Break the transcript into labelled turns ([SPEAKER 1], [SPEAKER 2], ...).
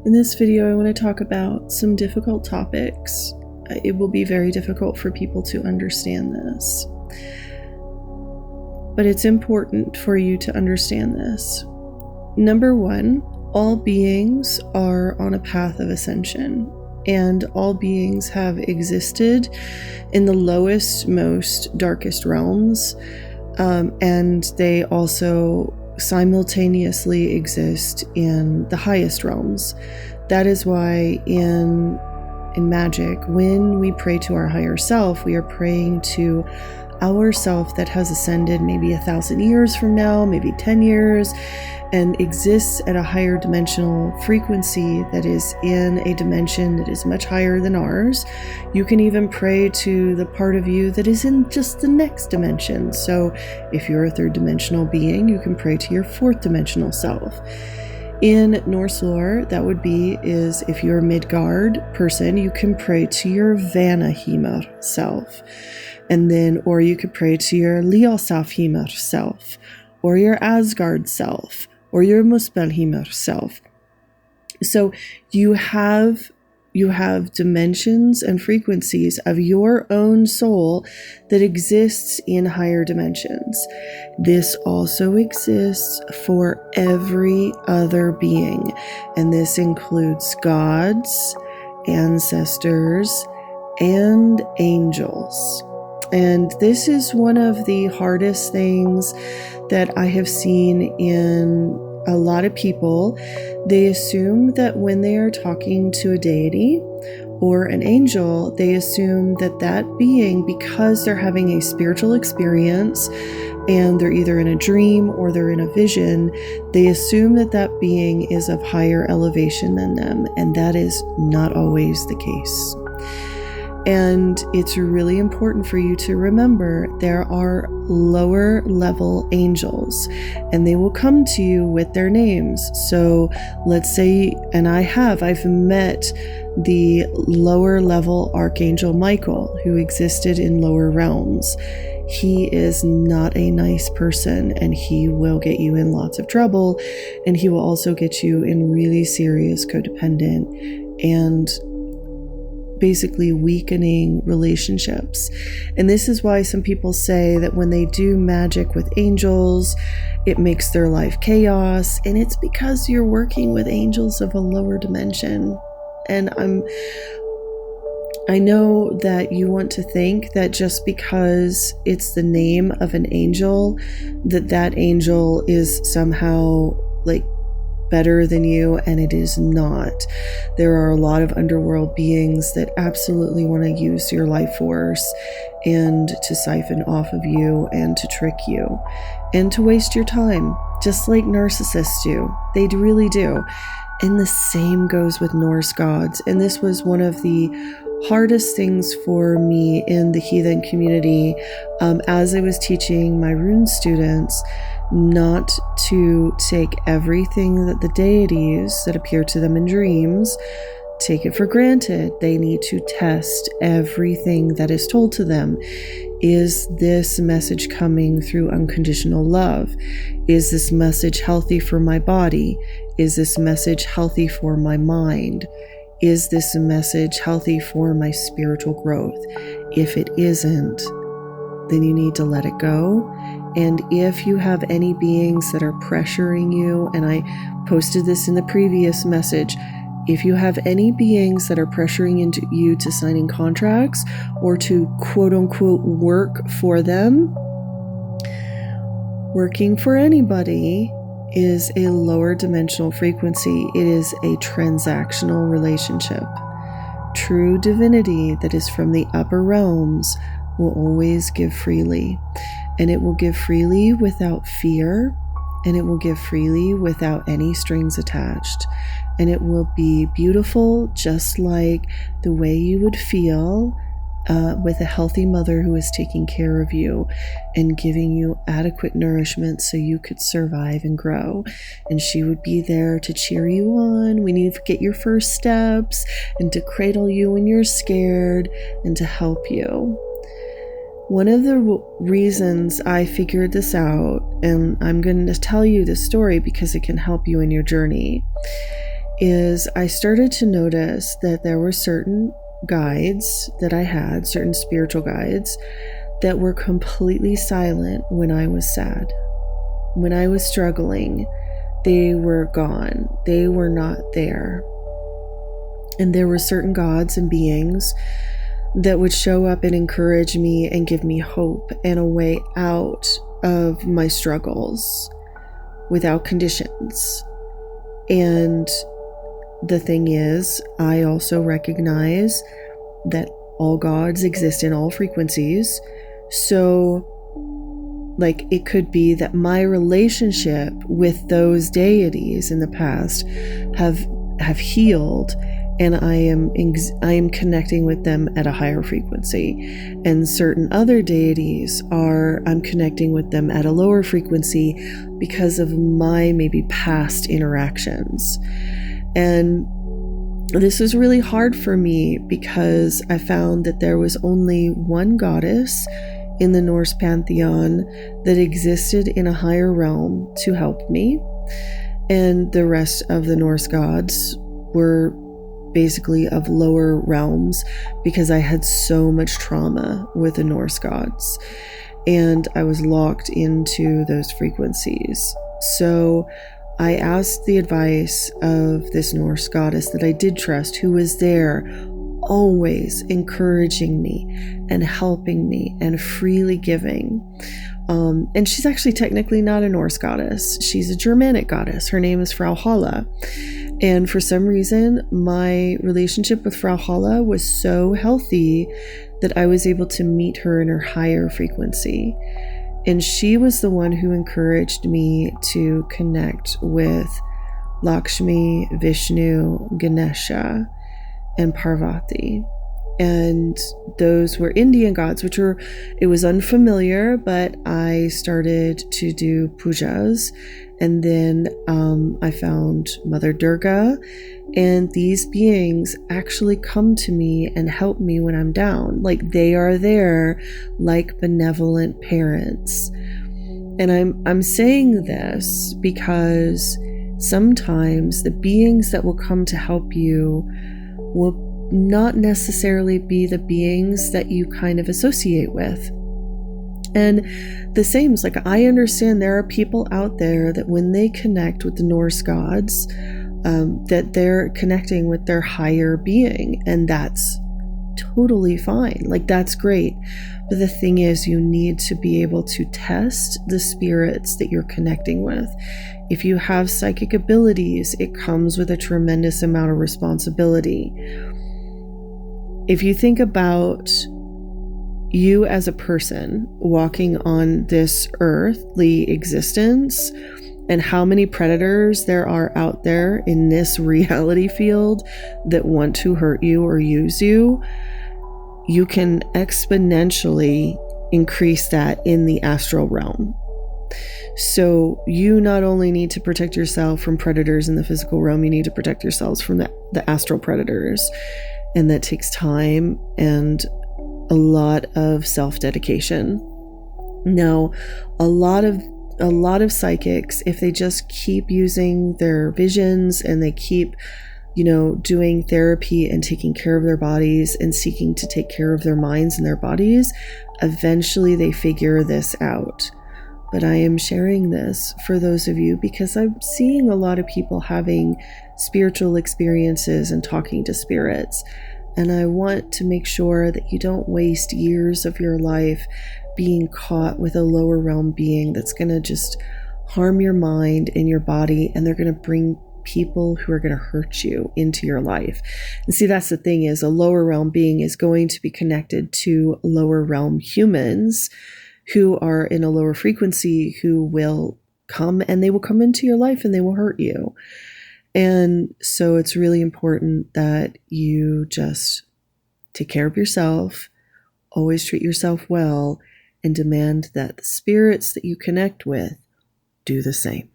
[SPEAKER 1] In this video, I want to talk about some difficult topics. It will be very difficult for people to understand this, but it's important for you to understand this. Number one, all beings are on a path of ascension, and all beings have existed in the lowest, most darkest realms, and they also simultaneously exist in the highest realms. That is why in magic, when we pray to our higher self, we are praying to our self that has ascended maybe 1,000 years from now, maybe 10 years, and exists at a higher dimensional frequency that is in a dimension that is much higher than ours. You can even pray to the part of you that is in just the next dimension. So if you're a third dimensional being, you can pray to your fourth dimensional self. In Norse lore, that would be is if you're a Midgard person, you can pray to your Vanaheimr self. And then, or you could pray to your Ljósafheimr self, or your Asgard self, or your Muspelheimr self. So you have dimensions and frequencies of your own soul that exists in higher dimensions. This also exists for every other being, and this includes gods, ancestors, and angels. And this is one of the hardest things that I have seen in a lot of people. They assume that when they are talking to a deity or an angel, they assume that that being, because they're having a spiritual experience and they're either in a dream or they're in a vision, they assume that that being is of higher elevation than them. And that is not always the case. And it's really important for you to remember there are lower level angels, and they will come to you with their names. So let's say, and I've met the lower level Archangel Michael, who existed in lower realms. He is not a nice person, and he will get you in lots of trouble, and he will also get you in really serious codependent and basically weakening relationships. And this is why some people say that when they do magic with angels, it makes their life chaos. And it's because you're working with angels of a lower dimension. And I know that you want to think that just because it's the name of an angel, that angel is somehow like better than you, and it is not. There are a lot of underworld beings that absolutely want to use your life force and to siphon off of you and to trick you and to waste your time, just like narcissists do. They really do. And the same goes with Norse gods. And this was one of the hardest things for me in the heathen community, as I was teaching my rune students, not to take everything that the deities that appear to them in dreams, take it for granted. They need to test everything that is told to them. Is this message coming through unconditional love? Is this message healthy for my body? Is this message healthy for my mind? Is this message healthy for my spiritual growth? If it isn't, then you need to let it go. And if you have any beings that are pressuring you, and I posted this in the previous message, if you have any beings that are pressuring you to signing contracts or to quote unquote work for them, working for anybody is a lower dimensional frequency. It is a transactional relationship. True divinity that is from the upper realms will always give freely, and it will give freely without fear, and it will give freely without any strings attached, and it will be beautiful, just like the way you would feel with a healthy mother who is taking care of you and giving you adequate nourishment so you could survive and grow. And she would be there to cheer you on when you get your first steps, and to cradle you when you're scared, and to help you. One of the reasons I figured this out, and I'm going to tell you this story because it can help you in your journey, is I started to notice that there were certain guides that I had, certain spiritual guides, that were completely silent when I was sad. When I was struggling, they were gone. They were not there. And there were certain gods and beings that would show up and encourage me and give me hope and a way out of my struggles without conditions. And the thing is, I also recognize that all gods exist in all frequencies. So, like, it could be that my relationship with those deities in the past have healed, and I am connecting with them at a higher frequency. And certain other deities I'm connecting with them at a lower frequency because of my maybe past interactions. And this was really hard for me because I found that there was only one goddess in the Norse pantheon that existed in a higher realm to help me. And the rest of the Norse gods were basically of lower realms because I had so much trauma with the Norse gods and I was locked into those frequencies. So I asked the advice of this Norse goddess that I did trust, who was there always encouraging me and helping me and freely giving. And she's actually technically not a Norse goddess. She's a Germanic goddess. Her name is Frau Halla. And for some reason, my relationship with Frau Halla was so healthy that I was able to meet her in her higher frequency. And she was the one who encouraged me to connect with Lakshmi, Vishnu, Ganesha, and Parvati. And those were Indian gods, it was unfamiliar, but I started to do pujas. And then I found Mother Durga, and these beings actually come to me and help me when I'm down. Like, they are there like benevolent parents. And I'm saying this because sometimes the beings that will come to help you will not necessarily be the beings that you kind of associate with. And the same is, like, I understand there are people out there that when they connect with the Norse gods, that they're connecting with their higher being, and that's totally fine. Like, that's great. But the thing is, you need to be able to test the spirits that you're connecting with. If you have psychic abilities, it comes with a tremendous amount of responsibility. If you think about you as a person walking on this earthly existence and how many predators there are out there in this reality field that want to hurt you or use you, you can exponentially increase that in the astral realm. So you not only need to protect yourself from predators in the physical realm, you need to protect yourselves from the astral predators. And that takes time and a lot of self-dedication. Now, a lot of psychics, if they just keep using their visions and they keep, doing therapy and taking care of their bodies and seeking to take care of their minds and their bodies, eventually they figure this out. But I am sharing this for those of you because I'm seeing a lot of people having spiritual experiences and talking to spirits. And I want to make sure that you don't waste years of your life being caught with a lower realm being that's going to just harm your mind and your body, and they're going to bring people who are going to hurt you into your life. And see, that's the thing, is a lower realm being is going to be connected to lower realm humans who are in a lower frequency, who will come, and they will come into your life and they will hurt you. And so it's really important that you just take care of yourself, always treat yourself well, and demand that the spirits that you connect with do the same.